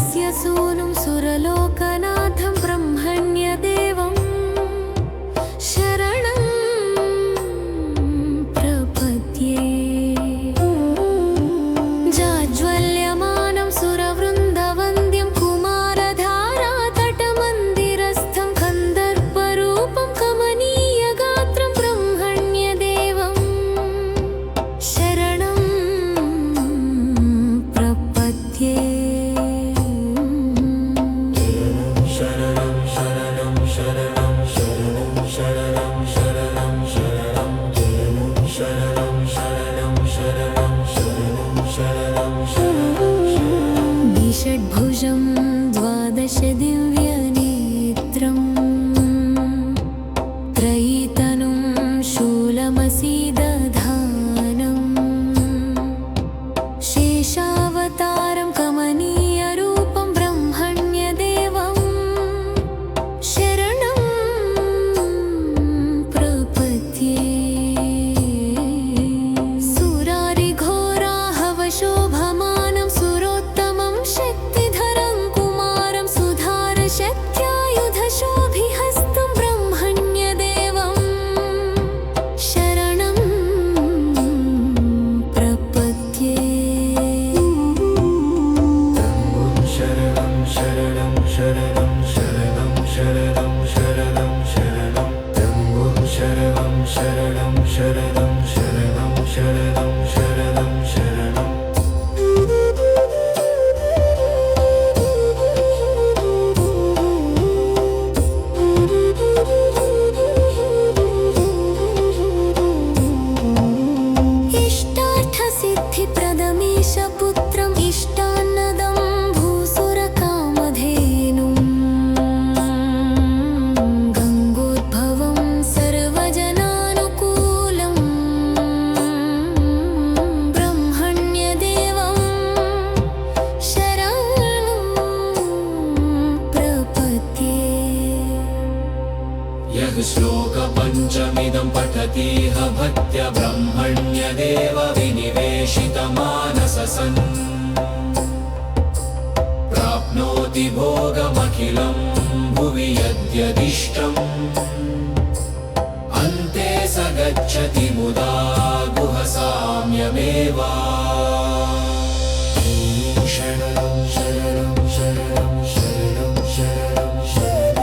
तस्य सूनुं सुरलोकनाथं ब्रह्मण्यदेवं शरणं प्रपद्ये। जाज्वल्यमानं सुरवृन्दवन्द्यं कुमारधारातटमन्दिरस्थं कन्दर्परूपं कमनीयगात्रं ब्रह्मण्यदेवं शरणं प्रपद्ये। षड्भुजं द्वादश दिव्यनेत्रं त्रयीतनुं शूलमसीदधानं शेषावतारं कमनीयरूपं ब्रह्मण्यदेवं शरणं प्रपद्ये। सुरारिघोराहवशोभमानं सुरोत्तमं शक्तिधरं कुमारं सुधारशक्त्यायुधशोभिहस्तं ब्रह्मण्यदेवं शरणं प्रपद्ये। शरणं शरणं शरणं शरणं शरणं शरणं शरणं शरणं शरणं शरणं शरणं शरणं शरणं शरणं इष्टार्थसिद्धिप्रदमीशपुत्रम् इष्टान्नदं भूसुरकामधेनुं गङ्गोद्भवं सर्वजनानुकूलं ब्रह्मण्यदेवं शरणं प्रपद्ये। यः श्लोकपञ्चमिदं पठतीह भक्त्या ब्रह्मण्यदेव विनिवेशितमानसः सन् प्राप्नोति भोगमखिलं भुवि यद्यदिष्टम् अन्ते स गच्छति मुदा गुहसाम्यमेव। शरणं शरणं शरणं शरणं शरणं शरणं